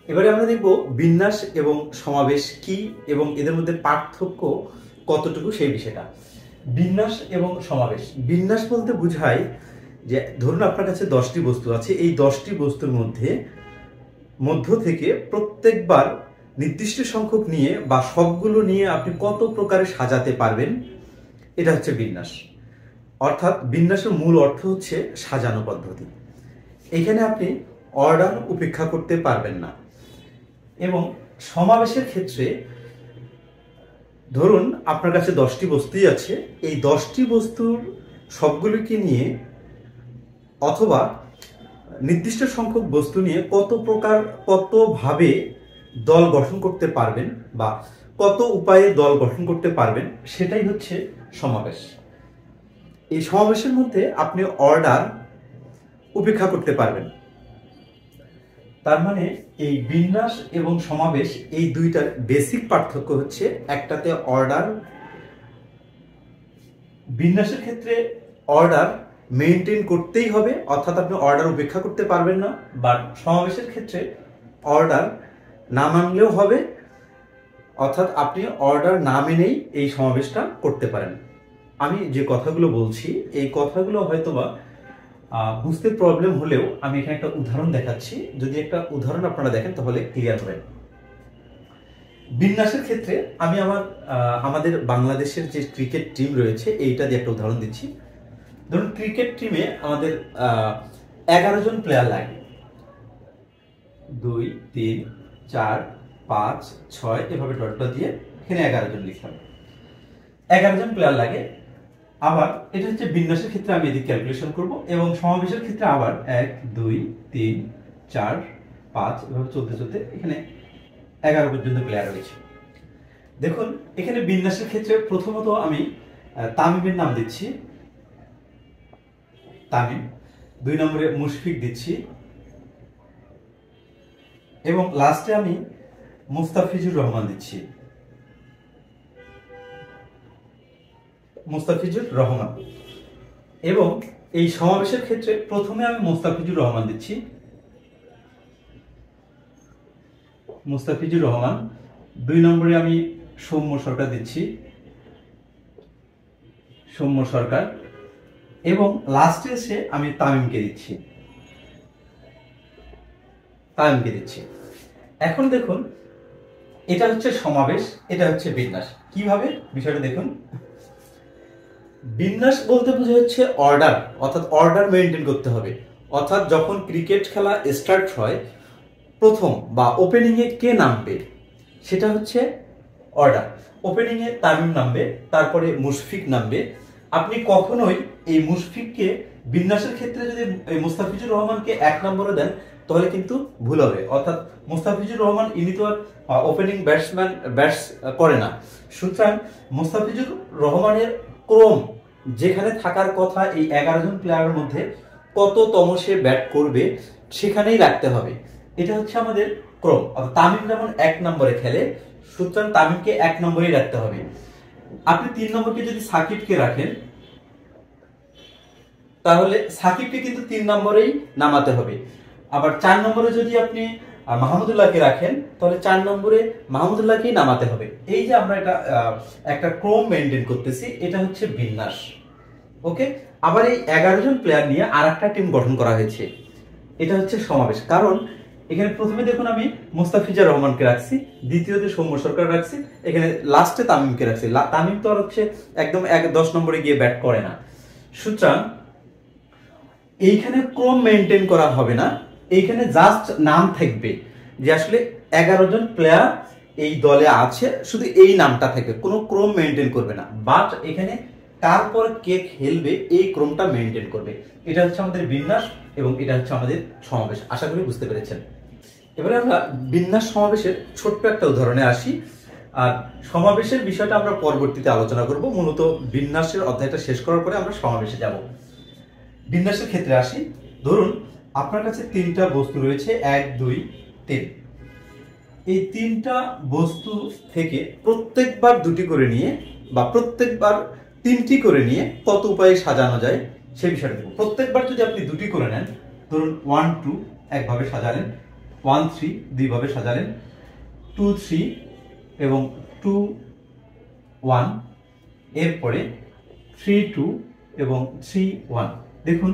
এবারে আমরা দেখব বিন্যাস এবং সমাবেশ কি এবং এদের মধ্যে পার্থক্য কতটুকু সেই বিষয়টা। বিন্যাস এবং সমাবেশ, বিন্যাস বলতে বোঝায় যে ধরুন আপনার কাছে 10টি বস্তু আছে, এই 10টি বস্তুর মধ্য থেকে প্রত্যেকবার নির্দিষ্ট সংখ্যক নিয়ে বা সবগুলো নিয়ে আপনি কত প্রকারে সাজাতে পারবেন, এটা হচ্ছে বিন্যাস। অর্থাৎ বিন্যাসের মূল অর্থ হচ্ছে সাজানো পদ্ধতি। এখানে আপনি অর্ডার উপেক্ষা করতে পারবেন না। এবং সমাবেশের ক্ষেত্রে ধরুন আপনার কাছে 10টি বস্তুই আছে, এই 10টি বস্তুর সবগুলোকে নিয়ে অথবা নির্দিষ্ট সংখ্যক বস্তু নিয়ে কতভাবে দল গঠন করতে পারবেন বা কত উপায়ে দল গঠন করতে পারবেন, সেটাই হচ্ছে সমাবেশ। এই সমাবেশের মধ্যে আপনি অর্ডার উপেক্ষা করতে পারবেন। তার মানে এই বিন্যাস এবং সমাবেশ এই দুইটার বেসিক পার্থক্য হচ্ছে, একটাতে অর্ডার, বিন্যাসের ক্ষেত্রে অর্ডার মেনটেন করতেই হবে, অর্থাৎ আপনি অর্ডার উপেক্ষা করতে পারবেন না। বাট সমাবেশের ক্ষেত্রে অর্ডার না মানলেও হবে, অর্থাৎ আপনি অর্ডার না মেনেই এই সমাবেশটা করতে পারেন। আমি যে কথাগুলো বলছি এই কথাগুলো হয়তোবা বুঝতে প্রবলেম হলেও আমি এখানে একটা উদাহরণ দেখাচ্ছি, যদি একটা উদাহরণ আপনারা দেখেন তাহলে ক্লিয়ার হবে। বিন্যাসের ক্ষেত্রে আমি আমাদের বাংলাদেশের যে ক্রিকেট টিম রয়েছে এইটা দিয়ে একটা উদাহরণ দিচ্ছি। ধরুন ক্রিকেট টিমে আমাদের 11 জন প্লেয়ার লাগে, 2 3 4 5 6 এভাবে ডটটা দিয়ে এখানে 11 জন লিখলাম, 11 জন প্লেয়ার লাগে। আবার এটা হচ্ছে বিন্যাসের ক্ষেত্রে আমি এদিকে ক্যালকুলেশন করব, এবং সমাবেশের ক্ষেত্রে আবার 1 2 3 4 5 এভাবে চলতে চলতে এখানে 11 পর্যন্ত প্লেয়ার রয়েছে। দেখুন এখানে বিন্যাসের ক্ষেত্রে প্রথমত আমি তামিমের নাম দিচ্ছি, তামিম। 2 নম্বরে মুশফিক দিচ্ছি, এবং লাস্টে আমি মুস্তাফিজুর রহমান দিচ্ছি, মুস্তাফিজুর রহমান। এবং এই সমাবেশের ক্ষেত্রে প্রথমে আমি মুস্তাফিজুর রহমান দিচ্ছি, মুস্তাফিজুর রহমান। 2 নম্বরে আমি সৌম্য সরকার দিচ্ছি, সৌম্য সরকার। এবং লাস্টে এসে আমি তামিমকে দিচ্ছি, তামিমকে দিচ্ছি। এখন দেখুন এটা হচ্ছে সমাবেশ, এটা হচ্ছে বিন্যাস। কিভাবে বিষয়টা দেখুন। বিন্যাস বলতে বোঝা হচ্ছে অর্ডার, অর্থাৎ অর্ডার মেনটেন করতে হবে। অর্থাৎ যখন ক্রিকেট খেলা স্টার্ট হয়, প্রথম বা ওপেনিং এ কে নামবে সেটা হচ্ছে অর্ডার। ওপেনিং এ তামিম নামবে, তারপরে মুশফিক নামবে। আপনি কখনোই এই মুশফিককে বিন্যাসের ক্ষেত্রে যদি মুস্তাফিজুর রহমানকে 1 নম্বরে দেন তাহলে কিন্তু ভুল হবে। অর্থাৎ মুস্তাফিজুর রহমান ইনি তো আর ওপেনিং ব্যাটস করে না, সুতরাং মুস্তাফিজুর রহমানের ক্রম যেখানে থাকার কথা, এই 11 জন প্লেয়ারের মধ্যে কততম সে ব্যাট করবে সেখানেই রাখতে হবে। এটা হচ্ছে আমাদের ক্রম। অর্থাৎ তামিম যেমন 1 নম্বরে খেলে, সুতরাং তামিমকে 1 নম্বরেই রাখতে হবে। আপনি 3 নম্বরকে যদি সাকিবকে রাখেন তাহলে সাকিবকে কিন্তু 3 নম্বরেই নামাতে হবে। আবার 4 নম্বরে যদি আপনি মাহমুদুল্লাহকে রাখেন তাহলে 4 নম্বরে মাহমুদুল্লাহকেই নামাতে হবে। এই যে আমরা এটা একটা ক্রম মেনটেন করতেছি, এটা হচ্ছে বিন্যাস। ওকে। আবার এই 11 জন প্লেয়ার নিয়ে আরেকটা টিম গঠন করা হয়েছে, এটা হচ্ছে সমাবেশ। কারণ এখানে প্রথমে দেখুন আমি মুস্তাফিজুর রহমানকে রাখছি, দ্বিতীয়তে সৌম্য সরকার রাখছি, এখানে লাস্টে তামিমকে রাখছি। তামিম তো আর হচ্ছে একদম 10 নম্বরে গিয়ে ব্যাট করে না, সুতরাং এইখানে ক্রম মেনটেন করা হবে না। এইখানে জাস্ট নাম থাকবে যে আসলে 11 জন প্লেয়ার এই দলে আছে, শুধু এই নামটা থাকবে, কোনো ক্রম মেনটেন করবে না। বাট এখানে তারপর কে খেলবে এই ক্রমটা মেনটেন করবে। এটা হচ্ছে আমাদের বিন্যাস এবং এটা হচ্ছে আমাদের সমাবেশ। আশা করি বুঝতে পেরেছেন। এবারে আমরা বিন্যাস সমাবেশের ছোট্ট একটা উদাহরণে আসি, আর সমাবেশের বিষয়টা আমরা পরবর্তীতে আলোচনা করব। মূলত বিন্যাসের অধ্যায়টা শেষ করার পরে আমরা সমাবেশে যাব। বিন্যাসের ক্ষেত্রে আসি। ধরুন আপনার কাছে 3টা বস্তু রয়েছে, 1 2 3। এই 3টা বস্তু থেকে প্রত্যেকবার 2টি করে নিয়ে বা প্রত্যেকবার 3টি করে নিয়ে কত উপায়ে সাজানো যায় সেই বিষয়টা দেখব। প্রত্যেকবার যদি আপনি 2টি করে নেন, ধরুন 1 2 একভাবে সাজালেন, 1 3 দুইভাবে সাজালেন, 2 3 এবং 2 1, এরপরে 3 2 এবং 3 1। দেখুন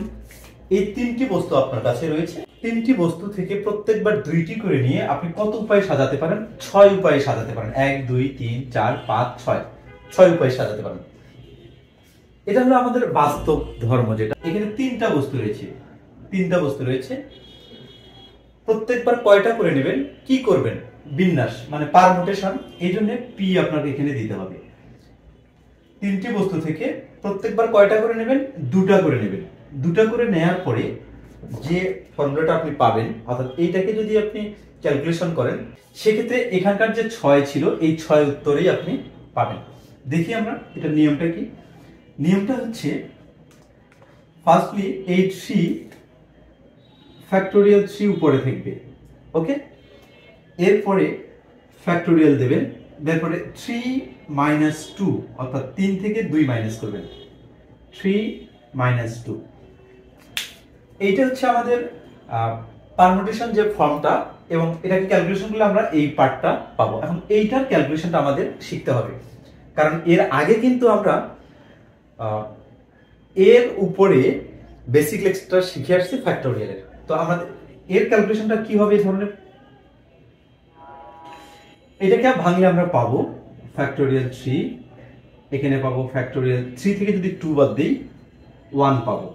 এই তিনটি বস্তু আপনার কাছে রয়েছে। তিনটি বস্তু থেকে প্রত্যেকবার দুইটি করে নিয়ে আপনি কত উপায়ে সাজাতে পারেন? 6 উপায়ে সাজাতে পারেন। 1 2 3 4 5 6, 6 উপায়ে সাজাতে পারেন। এটা হলো আমাদের বাস্তব ধর্ম। যেটা এখানে তিনটা বস্তু রয়েছে, প্রত্যেকবার কয়টা করে নেবেন, কি করবেন? বিন্যাস মানে পারমুটেশন, এই জন্য পি আপনাকে এখানে দিতে হবে। তিনটি বস্তু থেকে প্রত্যেকবার কয়টা করে নেবেন? দুটা করে নেবেন। দুটা করে নেয়ার পরে যে ফর্মুলাটা আপনি পাবেন, অর্থাৎ এইটাকে যদি আপনি ক্যালকুলেশন করেন, সেক্ষেত্রে এখানকার যে 6 ছিল এই 6 উত্তরেই আপনি পাবেন। দেখি আমরা এটা নিয়মটা কি। নিয়মটা হচ্ছে ফার্স্টলি এই 3 ফ্যাক্টোরিয়াল 3 উপরে থাকবে, ওকে। এরপরে ফ্যাক্টোরিয়াল দেবেন, তারপরে 3 - 2, অর্থাৎ 3 থেকে 2 মাইনাস করবেন, 3 - 2। এইটা হচ্ছে আমাদের পারমুটেশন যে ফর্মটা, এবং এটাকে ক্যালকুলেশন করলে আমরা এই পার্টটা পাবো। এখন এইটার ক্যালকুলেশনটা আমাদের শিখতে হবে, কারণ এর আগে কিন্তু আমরা এর উপরে বেসিক লেকচার শিখে আসছি ফ্যাক্টোরিয়ালের। তো আমাদের এর ক্যালকুলেশনটা কি হবে? এই ধরনের এটাকে ভাঙলে আমরা পাবো ফ্যাক্টোরিয়াল 3, এখানে পাবো ফ্যাক্টোরিয়াল 3 থেকে যদি 2 বাদ দিই 1 পাবো।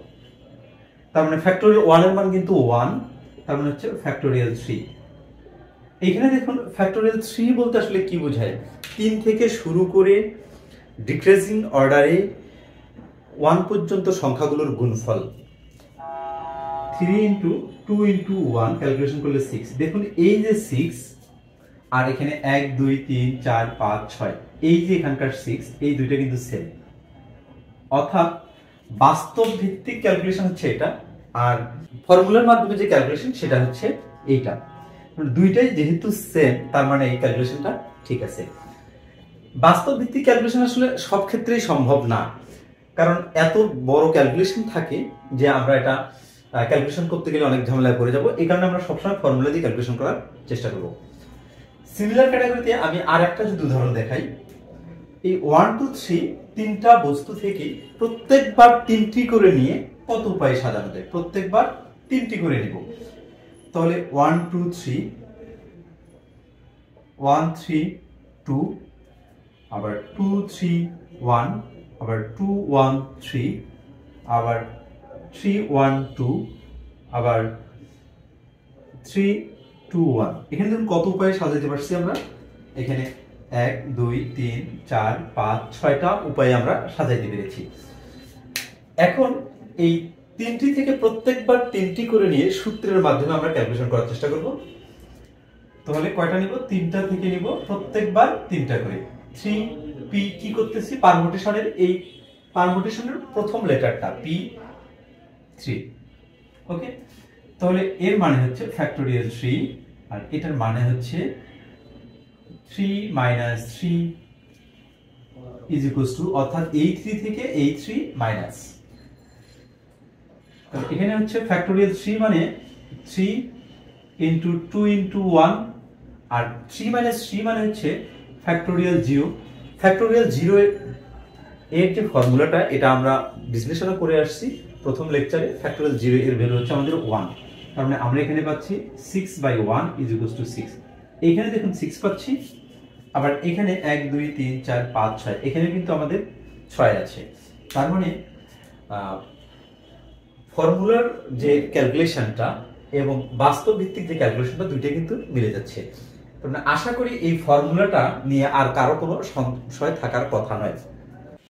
তার মানে ফ্যাক্টোরিয়াল 1 এর মান কিন্তু 1, তার মানে হচ্ছে ফ্যাক্টোরিয়াল 3। এখানে দেখুন ফ্যাক্টোরিয়াল 3 বলতে আসলে কি বোঝায়? 3 থেকে শুরু করে ডিক্রিজিং অর্ডারে 1 পর্যন্ত সংখ্যাগুলোর গুণফল। 3 * 2 * 1 ক্যালকুলেশন করলে 6। দেখুন এই যে 6 আর এখানে 1 2 3 4 5 6, এই যে এখানকার 6, এই দুইটা কিন্তু সেম। অর্থাৎ বাস্তব ভিত্তিক ক্যালকুলেশন হচ্ছে এটা, আর ফর্মুলার মাধ্যমে যে ক্যালকুলেশন সেটা হচ্ছে এইটা। দুইটাই যেহেতু সেম, তার মানে এই ক্যালকুলেশনটা ঠিক আছে। বাস্তব ভিত্তিক ক্যালকুলেশন আসলে সব ক্ষেত্রেই সম্ভব না, কারণ এত বড় ক্যালকুলেশন থাকে যে আমরা এটা ক্যালকুলেশন করতে গেলে অনেক ঝামেলায় পড়ে যাব। এই কারণে আমরা সবসময় ফর্মুলা দিয়ে ক্যালকুলেশন করার চেষ্টা করব। সিমিলার ক্যাটাগরিতে আমি আর একটা যদি উদাহরণ দেখাই, এই 1 2 3 তিনটা বস্তু থেকে প্রত্যেকবার 3টি করে নিয়ে কত উপায়ে সাজানো যায়? প্রত্যেকবার 3টি করে নিব। তাহলে 1 2 3, 1 3 2, আবার 2 3 1, আবার 2 1 3, আবার 3 1 2, আবার 3 2 1। এখানে দেখুন কত উপায়ে সাজাতে পারছি আমরা। এখানে 1 2 3 4 5 6টা উপায়ে আমরা সাজাইতে পেরেছি। এখন এই 3টি থেকে প্রত্যেকবার 3টি করে নিয়ে সূত্রের মাধ্যমে আমরা ক্যালকুলেশন করার চেষ্টা করব। তাহলে কয়টা নিব? 3টা থেকে নিব প্রত্যেকবার 3টা করে। 3 p কি করতেছি? পারমুটেশনের এই পারমুটেশনের প্রথম লেটারটা p 3, ওকে। তাহলে এর মানে হচ্ছে ফ্যাক্টোরিয়াল 3, আর এটার মানে হচ্ছে 3 - 3 = অর্থাৎ এই 3 থেকে এই 3 মাইনাস। এখানে হচ্ছে ফ্যাক্টোরিয়াল 3 মানে 3 * 2 * 1, আর 3 - 3 মানে হচ্ছে ফ্যাক্টোরিয়াল 0। ফ্যাক্টোরিয়াল 0 এর যে ফর্মুলাটা, এটা আমরা বিশ্লেষণ করে আসছি প্রথম লেকচারে। ফ্যাক্টোরিয়াল 0 এর ভ্যালু হচ্ছে আমাদের 1, তার মানে আমরা এখানে পাচ্ছি 6/1 = 6। এখানে দেখুন 6 পাচ্ছি, আবার এখানে 1 2 3 4 5 6, এখানে কিন্তু আমাদের 6 আছে। তার মানে ফর্মুলার যে ক্যালকুলেশনটা এবং বাস্তব ভিত্তিক যে ক্যালকুলেশনটা, দুইটা কিন্তু মিলে যাচ্ছে। আশা করি এই ফর্মুলাটা নিয়ে আর কারো কোনো সংশয় থাকার কথা নয়।